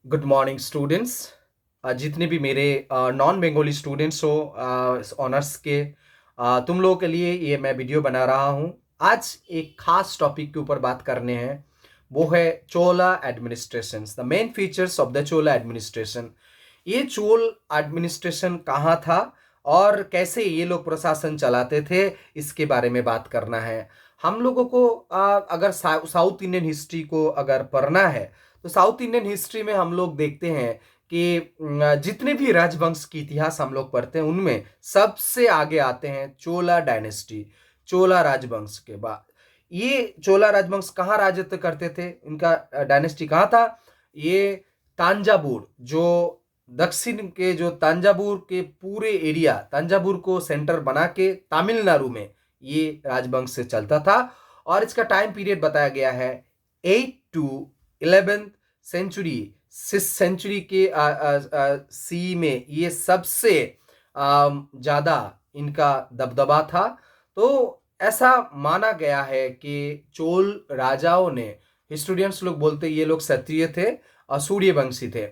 Good morning students. जितने भी मेरे नॉन बंगाली स्टूडेंट्स हो ऑनर्स के, तुम लोगों के लिए ये मैं वीडियो बना रहा हूँ। आज एक खास टॉपिक के ऊपर बात करने हैं। वो है Chola administration, the main features of the Chola administration. ये चोल एडमिनिस्ट्रेशन कहाँ था और कैसे ये लोग प्रशासन चलाते थे, इसके बारे में बात करना है। हम लोगों को अगर साउथ इंडियन हिस्ट्री को अगर पढ़ना है तो साउथ इंडियन हिस्ट्री में हम लोग देखते हैं कि जितने भी राजवंश की इतिहास हम लोग पढ़ते हैं उनमें सबसे आगे आते हैं चोला डायनेस्टी। चोला राजवंश के बाद ये चोला राजवंश कहाँ राजत्व करते थे, इनका डायनेस्टी कहाँ था? ये तांजावुर, जो दक्षिण के जो तांजावुर के पूरे एरिया, तांजावुर को सेंटर बना के तमिलनाडु में ये राजवंश से चलता था। और इसका टाइम पीरियड बताया गया है 8 to 11th century. 6th century के सी में ये सबसे ज़्यादा इनका दबदबा था। तो ऐसा माना गया है कि चोल राजाओं ने, हिस्टोरियंस लोग बोलते ये लोग क्षत्रिय थे और सूर्यवंशी थे।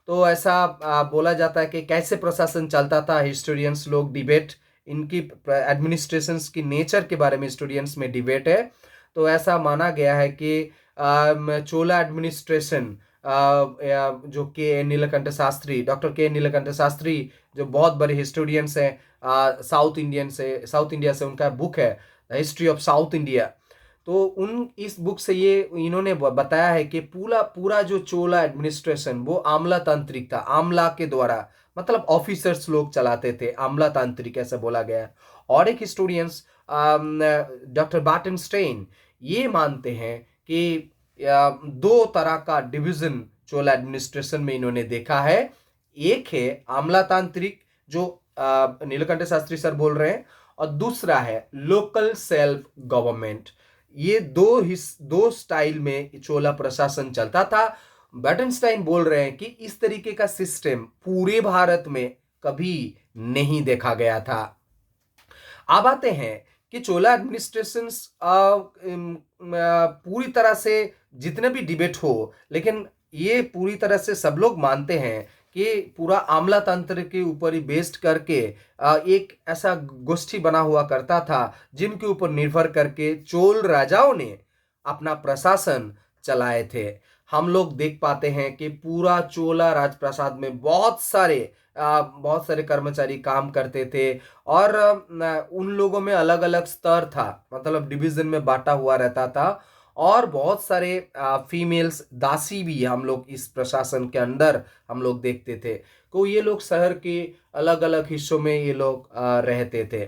तो ऐसा बोला जाता है कि कैसे प्रशासन चलता था, हिस्टोरियंस लोग डिबेट, इनकी एडमिनिस्ट्रेशंस की नेचर के बारे में हिस्टोरियंस में डिबेट है। तो ऐसा माना गया है कि चोला एडमिनिस्ट्रेशन, जो के एन नीलकंठ शास्त्री, डॉक्टर के एन नीलकंठ शास्त्री, जो बहुत बड़े हिस्टोरियंस हैं साउथ इंडिया से, उनका बुक है the history of south India. तो उन इस बुक से ये इन्होंने बताया है कि पूरा पूरा जो चोला एडमिनिस्ट्रेशन वो आमलातांत्रिक था। आमला के द्वारा, मतलब ऑफिसर्स लोग चलाते थे, आमलातांत्रिक ऐसा बोला गया है। और एक हिस्टोरियंस डॉक्टर बार्टनस्टेइन ये मानते हैं कि दो तरह का डिवीजन चोला एडमिनिस्ट्रेशन में इन्होंने देखा है। एक है आमलातांत्रिक, जो नीलकंठ शास्त्री सर बोल रहे हैं, और दूसरा है लोकल सेल्फ गवर्नमेंट। ये दो स्टाइल में चोला प्रशासन चलता था। बटनस्टाइन बोल रहे हैं कि इस तरीके का सिस्टम पूरे भारत में कभी नहीं देखा गया था। अब आते हैं कि चोला एडमिनिस्ट्रेशन पूरी तरह से, जितने भी डिबेट हो, लेकिन ये पूरी तरह से सब लोग मानते हैं कि पूरा आमला तंत्र के ऊपर ही बेस्ड करके एक ऐसा गोष्ठी बना हुआ करता था जिनके ऊपर निर्भर करके चोल राजाओं ने अपना प्रशासन चलाए थे। हम लोग देख पाते हैं कि पूरा चोला राजप्रासाद में बहुत सारे कर्मचारी काम करते थे। और उन लोगों में अलग अलग स्तर था, मतलब डिवीजन में बांटा हुआ रहता था। और बहुत सारे फीमेल्स दासी भी हम लोग इस प्रशासन के अंदर हम लोग देखते थे। तो ये लोग शहर के अलग अलग हिस्सों में ये लोग रहते थे।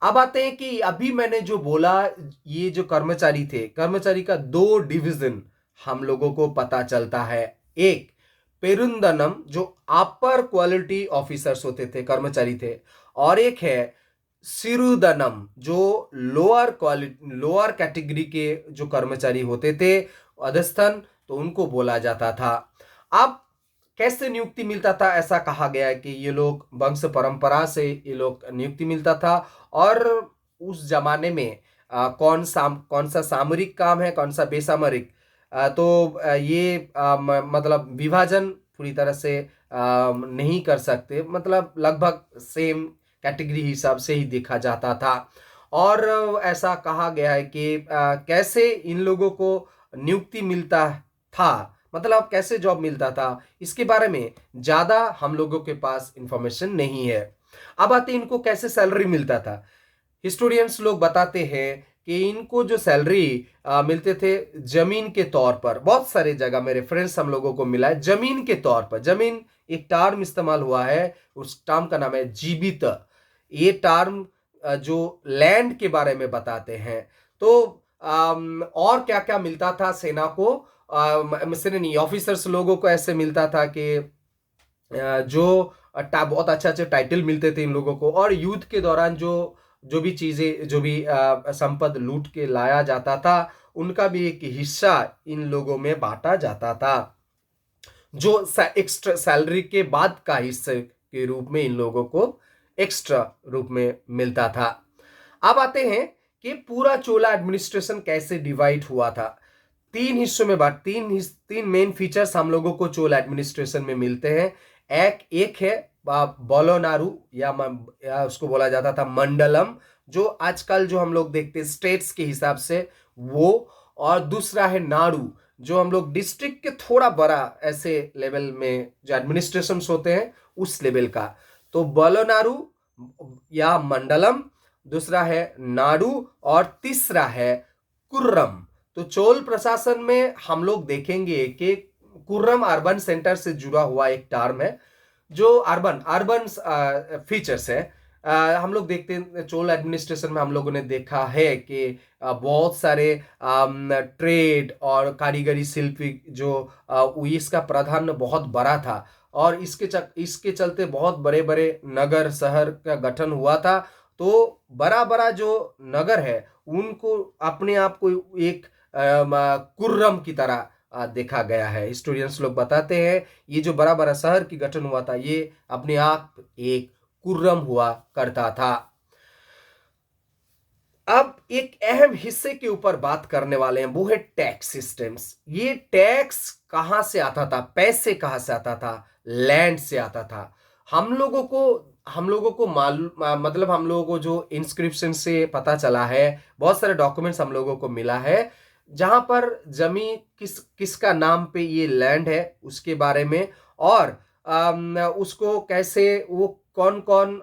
अब आते हैं कि अभी मैंने जो बोला, ये जो कर्मचारी थे, कर्मचारी का दो डिवीजन हम लोगों को पता चलता है। एक पेरुंदनम, जो अपर क्वालिटी ऑफिसर्स होते थे, कर्मचारी थे। और एक है सिरुदनम, जो लोअर कैटेगरी के जो कर्मचारी होते थे, अधस्तन, तो उनको बोला जाता था। अब कैसे नियुक्ति मिलता था? ऐसा कहा गया है कि ये लोग वंश परंपरा से ये लोग नियुक्ति मिलता था। और उस जमाने में कौन सा सामरिक काम है, कौन सा बेसामरिक, तो ये मतलब विभाजन पूरी तरह से नहीं कर सकते, मतलब लगभग सेम कैटेगरी हिसाब से ही देखा जाता था। और ऐसा कहा गया है कि कैसे इन लोगों को नियुक्ति मिलता था, मतलब कैसे जॉब मिलता था, इसके बारे में ज़्यादा हम लोगों के पास इंफॉर्मेशन नहीं है। अब आते इनको कैसे सैलरी मिलता था। हिस्टोरियंस लोग बताते हैं कि इनको जो सैलरी मिलते थे जमीन के तौर पर, बहुत सारे जगह में रेफरेंस हम लोगों को मिला है जमीन के तौर पर। जमीन एक टर्म इस्तेमाल हुआ है, उस टर्म का नाम है जीवित। ये टर्म जो लैंड के बारे में बताते हैं। तो और क्या क्या मिलता था सेना को, सेना नहीं, ऑफिसर्स लोगों को ऐसे मिलता था कि जो बहुत अच्छे अच्छे टाइटल मिलते थे इन लोगों को। और युद्ध के दौरान जो जो भी चीजें, जो भी संपद लूट के लाया जाता था, उनका भी एक हिस्सा इन लोगों में बांटा जाता था, जो एक्स्ट्रा सैलरी के बाद का हिस्से के रूप में इन लोगों को एक्स्ट्रा रूप में मिलता था। अब आते हैं कि पूरा चोला एडमिनिस्ट्रेशन कैसे डिवाइड हुआ था। तीन हिस्सों में बांट तीन मेन फीचर्स हम लोगों को चोल एडमिनिस्ट्रेशन में मिलते हैं। एक है बोलोनारू या उसको बोला जाता था मंडलम, जो आजकल जो हम लोग देखते हैं स्टेट्स के हिसाब से वो। और दूसरा है नाडु, जो हम लोग डिस्ट्रिक्ट के थोड़ा बड़ा ऐसे लेवल में जो एडमिनिस्ट्रेशन होते हैं उस लेवल का। तो बोलोनारू या मंडलम, दूसरा है नाडु, और तीसरा है कुर्रम। तो चोल प्रशासन में हम लोग देखेंगे कि कुर्रम अर्बन सेंटर से जुड़ा हुआ एक टर्म है, जो अर्बन अर्बन फीचर्स है। हम लोग देखते हैं चोल एडमिनिस्ट्रेशन में हम लोगों ने देखा है कि बहुत सारे ट्रेड और कारीगरी शिल्प जो इसका प्राधान्य बहुत बड़ा था, और इसके चलते बहुत बड़े बड़े नगर शहर का गठन हुआ था। तो बड़ा बड़ा जो नगर है उनको अपने आप को एक कुर्रम की तरह देखा गया है। हिस्टोरियंस लोग बताते हैं ये जो बड़ा बड़ा शहर की गठन हुआ था ये अपने आप एक कुर्रम हुआ करता था। अब एक अहम हिस्से के ऊपर बात करने वाले हैं, वो है टैक्स सिस्टम्स। ये टैक्स कहां से आता था, पैसे कहां से आता था? लैंड से आता था। हम लोगों को मालूम, मतलब हम लोगों को जो इंस्क्रिप्शन से पता चला है, बहुत सारे डॉक्यूमेंट्स हम लोगों को मिला है जहां पर जमीन किसका नाम पे ये लैंड है उसके बारे में, और उसको कैसे वो कौन कौन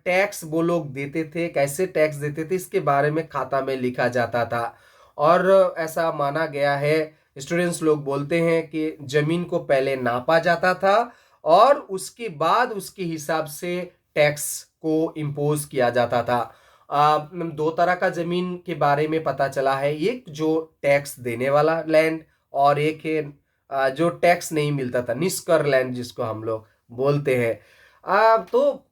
टैक्स वो लोग देते थे, कैसे टैक्स देते थे, इसके बारे में खाता में लिखा जाता था। और ऐसा माना गया है, स्टूडेंट्स लोग बोलते हैं कि जमीन को पहले नापा जाता था और उसके बाद उसके हिसाब से टैक्स को इम्पोज किया जाता था। दो तरह का जमीन के बारे में पता चला है, एक जो टैक्स देने वाला लैंड, और एक है जो टैक्स नहीं मिलता था, निष्कर लैंड जिसको हम लोग बोलते हैं। तो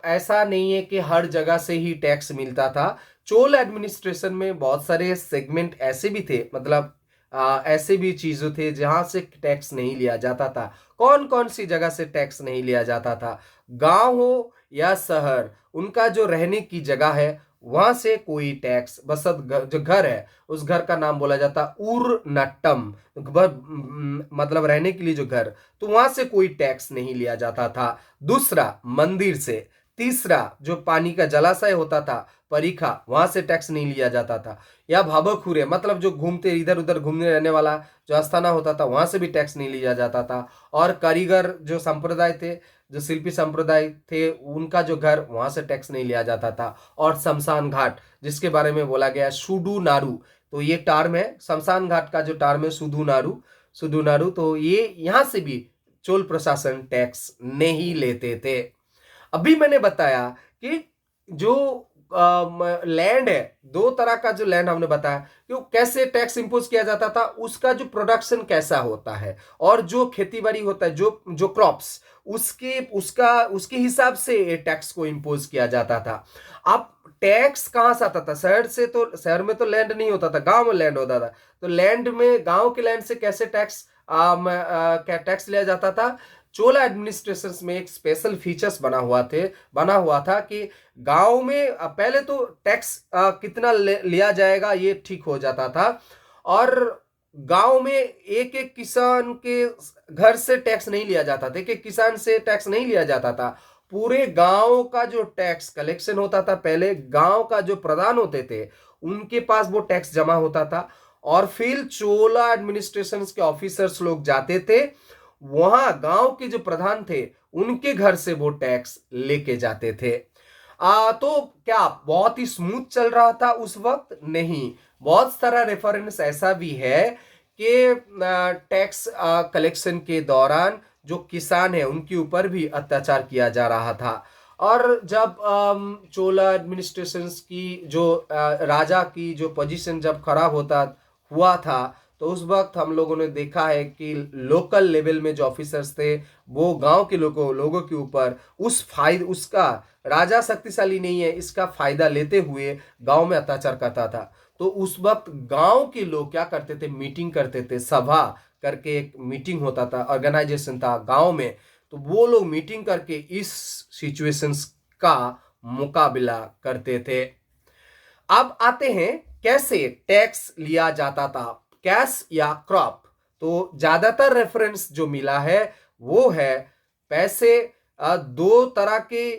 ऐसा नहीं है कि हर जगह से ही टैक्स मिलता था। चोल एडमिनिस्ट्रेशन में बहुत सारे सेगमेंट ऐसे भी थे, मतलब ऐसे भी चीजें थे जहां से टैक्स नहीं लिया जाता था। कौन कौन सी जगह से टैक्स नहीं लिया जाता था? गांव हो या शहर, उनका जो रहने की जगह है वहां से कोई टैक्स, जो घर है उस घर का नाम बोला जाता उर नट्टम, मतलब रहने के लिए जो घर, तो वहां से कोई टैक्स नहीं लिया जाता था। दूसरा मंदिर से। तीसरा जो पानी का जलाशय होता था परीखा, वहां से टैक्स नहीं लिया जाता था। या भाबखुरे, मतलब जो घूमते इधर उधर घूमने रहने वाला जो आस्थाना होता था, वहां से भी टैक्स नहीं लिया जाता था। और कारीगर जो संप्रदाय थे, जो शिल्पी संप्रदाय थे, उनका जो घर, वहां से टैक्स नहीं लिया जाता था। और शमशान घाट, जिसके बारे में बोला गया सुडू नारू, तो ये टर्म है, शमशान घाट का जो टर्म है सुडू नारू, तो ये यहां से भी चोल प्रशासन टैक्स नहीं लेते थे। अभी मैंने बताया कि जो लैंड है, दो तरह का जो लैंड हमने बताया कि वो कैसे टैक्स इंपोज किया जाता था, उसका जो प्रोडक्शन कैसा होता है, और जो खेतीबाड़ी होता है, जो जो क्रॉप्स, उसके हिसाब से टैक्स को इंपोज किया जाता था। अब टैक्स कहां से आता था? शहर से। तो शहर में तो लैंड नहीं होता था, गांव में लैंड होता था। तो लैंड में, गांव के लैंड से कैसे टैक्स लिया जाता था? चोला एडमिनिस्ट्रेशन में एक स्पेशल फीचर्स बना हुआ था कि गांव में पहले तो टैक्स कितना लिया जाएगा ये ठीक हो जाता था, और गांव में एक एक किसान के घर से टैक्स नहीं लिया जाता था, एक एक किसान से टैक्स नहीं लिया जाता था। पूरे गांव का जो टैक्स कलेक्शन होता था, पहले गांव का जो प्रधान होते थे उनके पास वो टैक्स जमा होता था, और फिर चोला एडमिनिस्ट्रेशन के ऑफिसर्स लोग जाते थे, वहां गांव के जो प्रधान थे उनके घर से वो टैक्स लेके जाते थे। तो क्या बहुत ही स्मूथ चल रहा था उस वक्त? नहीं, बहुत सारा रेफरेंस ऐसा भी है कि टैक्स कलेक्शन के दौरान जो किसान है उनके ऊपर भी अत्याचार किया जा रहा था। और जब चोला एडमिनिस्ट्रेशन की जो राजा की जो पोजीशन जब खराब होता हुआ था, तो उस वक्त हम लोगों ने देखा है कि लोकल लेवल में जो ऑफिसर्स थे वो गांव के लोगों के ऊपर उसका राजा शक्तिशाली नहीं है इसका फायदा लेते हुए गांव में अत्याचार करता था। तो उस वक्त गांव के लोग क्या करते थे? मीटिंग करते थे, सभा करके एक मीटिंग होता था, ऑर्गेनाइजेशन था गांव में, तो वो लोग मीटिंग करके इस सिचुएशंस का मुकाबला करते थे। अब आते हैं कैसे टैक्स लिया जाता था। कैश या क्रॉप। तो ज्यादातर रेफरेंस जो मिला है वो है पैसे। दो तरह के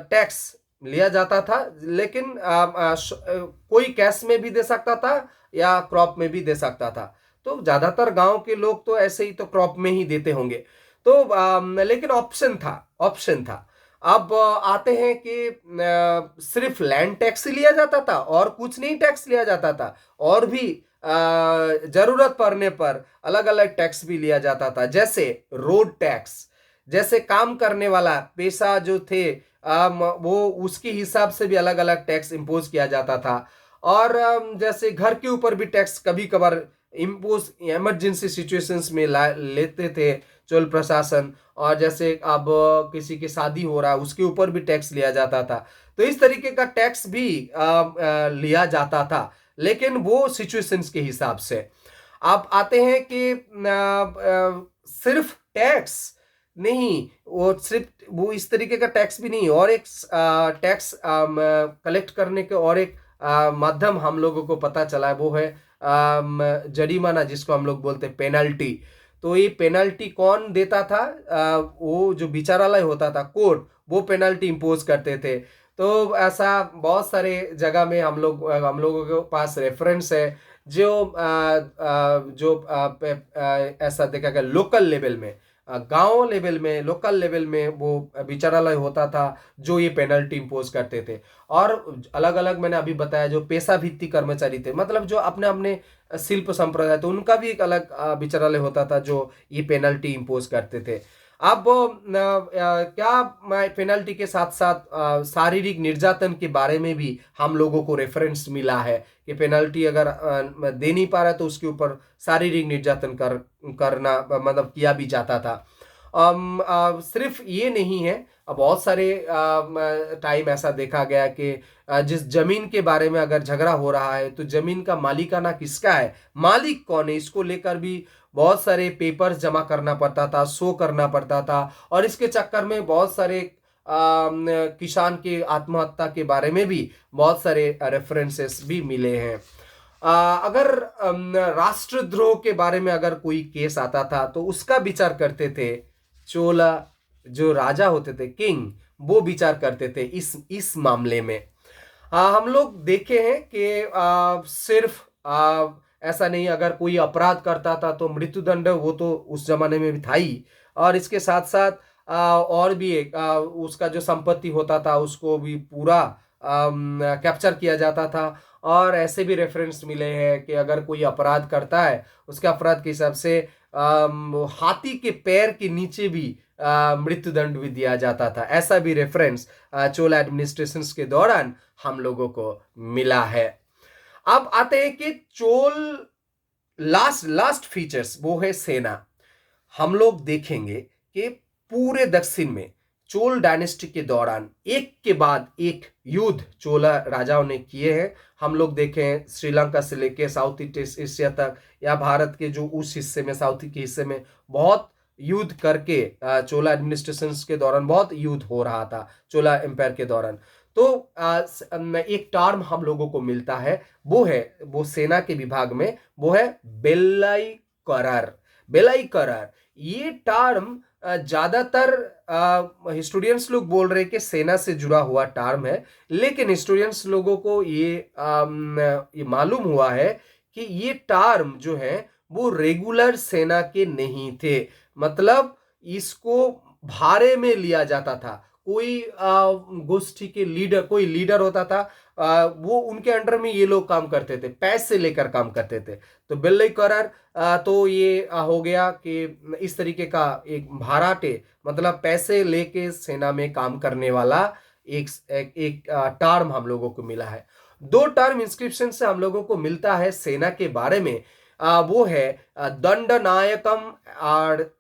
टैक्स लिया जाता था, लेकिन कोई कैश में भी दे सकता था या क्रॉप में भी दे सकता था। तो ज्यादातर गांव के लोग तो ऐसे ही तो क्रॉप में ही देते होंगे। तो लेकिन ऑप्शन था। अब आते हैं कि सिर्फ लैंड टैक्स ही लिया जाता था और कुछ नहीं टैक्स लिया जाता था, और भी जरूरत पड़ने पर अलग अलग टैक्स भी लिया जाता था, जैसे रोड टैक्स। जैसे काम करने वाला पेशा जो थे, वो उसके हिसाब से भी अलग अलग टैक्स इम्पोज किया जाता था। और जैसे घर के ऊपर भी टैक्स कभी कभार इम्पोज इमरजेंसी सिचुएशंस में लेते थे चोल प्रशासन। और जैसे अब किसी की शादी हो रहा है उसके ऊपर भी टैक्स लिया जाता था। तो इस तरीके का टैक्स भी लिया जाता था, लेकिन वो सिचुएशंस के हिसाब से। आप आते हैं कि सिर्फ टैक्स नहीं, वो सिर्फ वो इस तरीके का टैक्स भी नहीं, और एक टैक्स कलेक्ट करने के और एक माध्यम हम लोगों को पता चला है, वो है जरिमाना, जिसको हम लोग बोलते हैं पेनल्टी। तो ये पेनल्टी कौन देता था? वो जो विचारालय होता था, कोर्ट, वो पेनल्टी इम्पोज करते थे। तो ऐसा बहुत सारे जगह में हम लोगों के पास रेफरेंस है, जो ऐसा देखा गया लोकल लेवल में, गांव लेवल में, लोकल लेवल में वो विचारालय होता था जो ये पेनल्टी इम्पोज करते थे। और अलग अलग मैंने अभी बताया जो पेशा भित्तिक कर्मचारी थे, मतलब जो अपने अपने शिल्प संप्रदाय, तो उनका भी एक अलग विचारालय होता था जो ये पेनल्टी इम्पोज करते थे। अब क्या पेनल्टी के साथ साथ शारीरिक निर्यातन के बारे में भी हम लोगों को रेफरेंस मिला है कि पेनल्टी अगर दे नहीं पा रहा तो उसके ऊपर शारीरिक निर्यातन करना मतलब किया भी जाता था। सिर्फ ये नहीं है, बहुत सारे टाइम ऐसा देखा गया कि जिस जमीन के बारे में अगर झगड़ा हो रहा है तो जमीन का मालिकाना किसका है, मालिक कौन है, इसको लेकर भी बहुत सारे पेपर्स जमा करना पड़ता था, शो करना पड़ता था। और इसके चक्कर में बहुत सारे किसान के आत्महत्या के बारे में भी बहुत सारे रेफरेंसेस भी मिले हैं। अगर राष्ट्रद्रोह के बारे में अगर कोई केस आता था तो उसका विचार करते थे चोला, जो राजा होते थे, किंग, वो विचार करते थे इस मामले में। हम लोग देखे हैं कि सिर्फ ऐसा नहीं, अगर कोई अपराध करता था तो मृत्युदंड, वो तो उस जमाने में भी था ही। और इसके साथ साथ और भी एक उसका जो संपत्ति होता था उसको भी पूरा कैप्चर किया जाता था। और ऐसे भी रेफरेंस मिले हैं कि अगर कोई अपराध करता है उसके अपराध के हिसाब से हाथी के पैर के नीचे भी मृत्युदंड भी दिया जाता था। ऐसा भी रेफरेंस चोला एडमिनिस्ट्रेशन के दौरान हम लोगों को मिला है। अब आते हैं कि चोल लास्ट फीचर्स, वो है सेना। हम लोग देखेंगे कि पूरे दक्षिण में चोल डायनेस्टी के दौरान एक के बाद एक युद्ध चोला राजाओं ने किए हैं। हम लोग देखें श्रीलंका से लेके साउथ ईस्ट एशिया तक, या भारत के जो उस हिस्से में, साउथ के हिस्से में बहुत युद्ध करके चोला एडमिनिस्ट्रेशन के दौरान बहुत युद्ध हो रहा था चोला एम्पायर के दौरान। तो एक टर्म हम लोगों को मिलता है, वो सेना के विभाग में, वो है बेलाई करर। बेलाई करर, ये टर्म ज्यादातर हिस्टोरियंस लोग बोल रहे हैं कि सेना से जुड़ा हुआ टर्म है, लेकिन हिस्टोरियंस लोगों को ये मालूम हुआ है कि ये टर्म जो है वो रेगुलर सेना के नहीं थे। मतलब इसको भाड़े में लिया जाता था। कोई गोष्ठी के लीडर, कोई लीडर होता था, वो उनके अंडर में ये लोग काम करते थे, पैसे लेकर काम करते थे। तो बेल्लई करर, तो ये हो गया कि इस तरीके का एक भाड़ाटे, मतलब पैसे लेके सेना में काम करने वाला एक टर्म हम लोगों को मिला है। दो टर्म इंस्क्रिप्शन से हम लोगों को मिलता है सेना के बारे में, वो है दंडनायकम और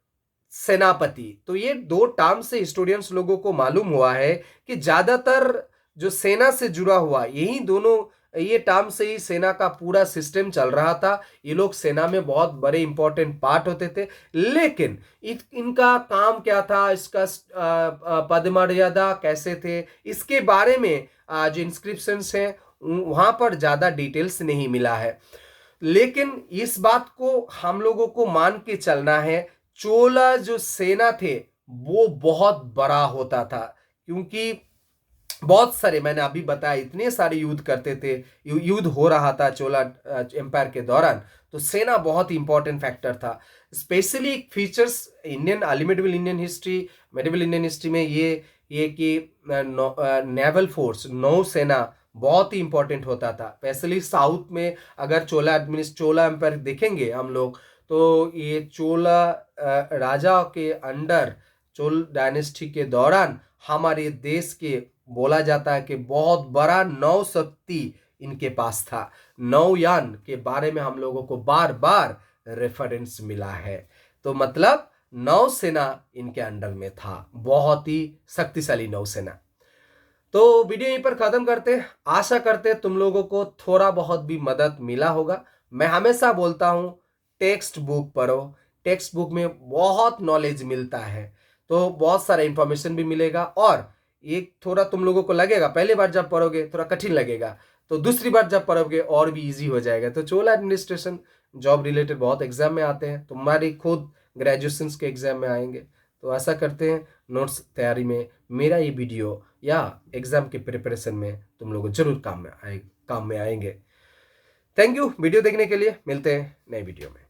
सेनापति। तो ये दो टर्म से हिस्टोरियंस लोगों को मालूम हुआ है कि ज्यादातर जो सेना से जुड़ा हुआ, यही दोनों, ये टर्म से ही सेना का पूरा सिस्टम चल रहा था। ये लोग सेना में बहुत बड़े इंपॉर्टेंट पार्ट होते थे, लेकिन इनका काम क्या था, इसका पद मर्यादा कैसे थे, इसके बारे में जो इंस्क्रिप्शंस हैं वहां पर ज्यादा डिटेल्स नहीं मिला है। लेकिन इस बात को हम लोगों को मान के चलना है, चोला जो सेना थे वो बहुत बड़ा होता था, क्योंकि बहुत सारे, मैंने अभी बताया, इतने सारे युद्ध करते थे, युद्ध हो रहा था चोला एम्पायर के दौरान, तो सेना बहुत ही इंपॉर्टेंट फैक्टर था। Specially features Indian early medieval Indian history, medieval Indian history में ये कि नेवल फोर्स, नौसेना बहुत ही इंपॉर्टेंट होता था। स्पेशली साउथ में अगर चोला एम्पायर देखेंगे हम लोग, तो ये चोला राजा के अंडर, चोल डायनेस्टी के दौरान हमारे देश के बोला जाता है कि बहुत बड़ा नौ शक्ति इनके पास था। नौयान के बारे में हम लोगों को बार बार रेफरेंस मिला है, तो मतलब नौसेना इनके अंडर में था, बहुत ही शक्तिशाली नौसेना। तो वीडियो यहीं पर खत्म करते, आशा करते तुम लोगों को थोड़ा बहुत भी मदद मिला होगा। मैं हमेशा बोलता हूं, टेक्स्ट बुक पढ़ो, टेक्स्ट बुक में बहुत नॉलेज मिलता है, तो बहुत सारा इंफॉर्मेशन भी मिलेगा। और एक थोड़ा तुम लोगों को लगेगा, पहली बार जब पढ़ोगे थोड़ा कठिन लगेगा, तो दूसरी बार जब पढ़ोगे और भी इजी हो जाएगा। तो चोला एडमिनिस्ट्रेशन जॉब रिलेटेड बहुत एग्जाम में आते हैं, तुम्हारी खुद ग्रेजुएशन के एग्जाम में आएंगे। तो आशा करते हैं नोट्स तैयारी में मेरा ये वीडियो या एग्जाम के प्रिपरेशन में तुम लोगों को जरूर काम में आएंगे। थैंक यू वीडियो देखने के लिए, मिलते हैं नए वीडियो में।